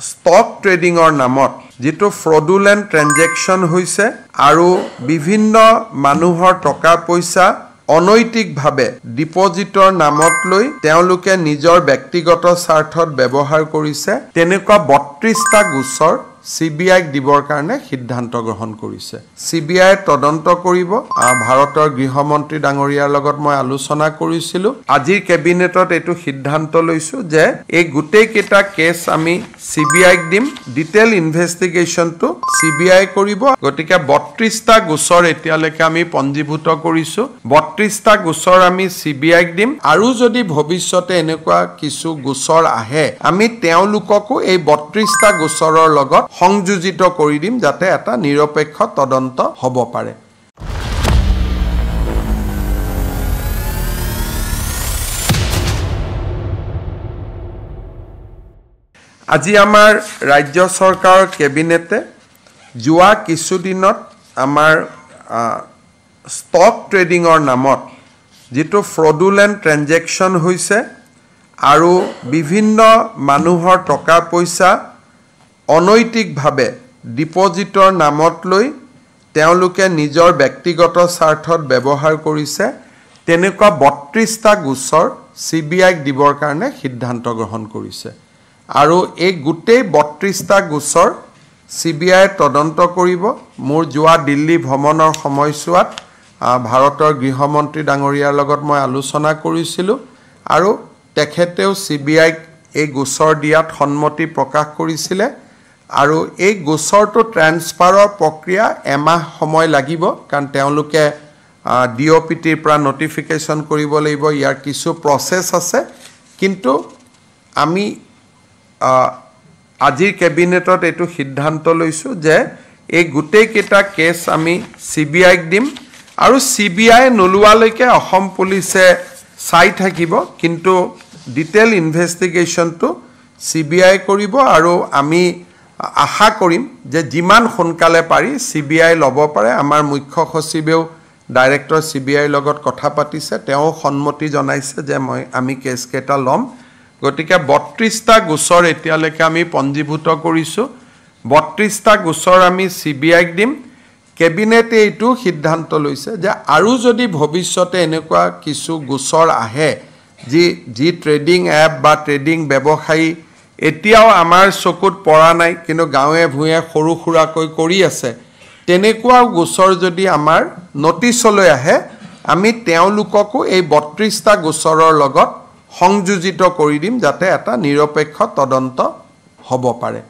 stock ট্ৰেডিঙৰ নামত যেটো ফ্ৰডুলেন্ট ট্ৰানজেকশন হৈছে আৰু বিভিন্ন মানুহৰ টকা পইচা অনৈতিকভাৱে ডিপজিটৰ নামত লৈ তেওঁলোকে নিজৰ ব্যক্তিগত স্বাৰ্থত ব্যৱহাৰ কৰিছে তেনেকুৱা 32টা গোচৰ CBI দিবৰ কাৰণে সিদ্ধান্ত গ্ৰহণ কৰিছে CBI তদন্ত কৰিব ভাৰতৰ গৃহমন্ত্ৰী ডাঙৰীয়াৰ লগত মই আলোচনা কৰিছিলো আজিৰ কেবিনেটত এটো সিদ্ধান্ত লৈছো যে এই গুটেই কেটা কেছ আমি CBI দিম ডিটেইল ইনভেষ্টিগেচন টু CBI কৰিব গতিকে 32টা গোচৰ এতিয়ালৈকে আমি পঞ্জীভূত কৰিছো 32টা গোচৰ আমি CBI দিম আৰু যদি ভৱিষ্যতে এনেকুৱা কিছু গোচৰ আহে আমি তেওঁলোককো এই 32টা গোচৰৰ লগত সংযোজিত কৰি দিম যাতে এটা নিৰপেক্ষ তদন্ত হ'ব পাৰে আজি আমাৰ ৰাজ্য চৰকাৰৰ কেবিনেটে যোৱা কিছুদিনত আমাৰ ষ্টক ট্ৰেডিঙৰ নামত যেটো ফ্ৰডুলেন্ট ট্ৰানজেকশন হৈছে আৰু বিভিন্ন মানুহৰ টকা পইচা অনৈতিকভাৱে ডিপজিটৰ নামত লৈ তেওঁলোকে নিজৰ ব্যক্তিগত স্বাৰ্থত ব্যৱহাৰ কৰিছে তেনেকুৱা 32টা গোচৰ CBI দিবৰ কাৰণে সিদ্ধান্ত গ্ৰহণ কৰিছে আৰু এই গুটেই 32টা গোচৰ CBI তদন্ত কৰিব মোৰ যোৱা দিল্লী ভ্ৰমণৰ সময়ছোৱাত ভাৰতৰ গৃহমন্ত্ৰী ডাঙৰীয়াৰ লগত মই আলোচনা কৰিছিলো আৰু তেখেতেও CBI এই গোচৰ দিয়াত সন্মতি প্ৰকাশ কৰিছিলে আৰু এই গোচৰটো ট্ৰান্সফাৰৰ প্ৰক্ৰিয়া এমাহ সময় লাগিব কাৰণ তেওঁলোকে DOPTৰ পৰা নটিফিকেশন কৰিব লাগিব ইয়াৰ কিছু প্ৰসেস আছে কিন্তু আমি আজিৰ কেবিনেটত এটো সিদ্ধান্ত লৈছো যে এই গুটেই কেটা কেছ আমি CBI দিম আৰু CBI নলুৱালৈকে অসম পুলিচে চাই থাকিব কিন্তু ডিটেইল ইনভেষ্টিগেচন টু CBI কৰিব আৰু আমি আশা কৰিম যে যিমান সোনকালে পাৰি CBI ল'ব পাৰে আমাৰ মুখ্য সচিবেও ডাইৰেক্টৰ CBI লগত কথা পাতিছে তেওঁ সন্মতি জনাইছে যে আমি কেছ কেটা লম গতিকে 32টা গোচৰ এতিয়ালৈকে আমি পঞ্জীভূত কৰিছো 32টা গোচৰ আমি CBI দিম কেবিনেটে এইটো সিদ্ধান্ত লৈছে যে আৰু যদি ভৱিষ্যতে এনেকুৱা কিছু গোচৰ আহে যি ট্ৰেডিং এপ বা ট্ৰেডিং ব্যৱসায়ী এতিয়াও আমাৰ চকুত পৰা নাই কিন্তু গাঁৱে ভূঞে সৰু খুৰাকৈ কৰি আছে তেনেকুৱা গোচৰ যদি আমাৰ নটিছলৈ আহে আমি তেওঁলোককো এই 32টা গোচৰৰ লগত সংযোজিত কৰি দিম যাতে এটা নিৰপেক্ষ তদন্ত হ'ব পাৰে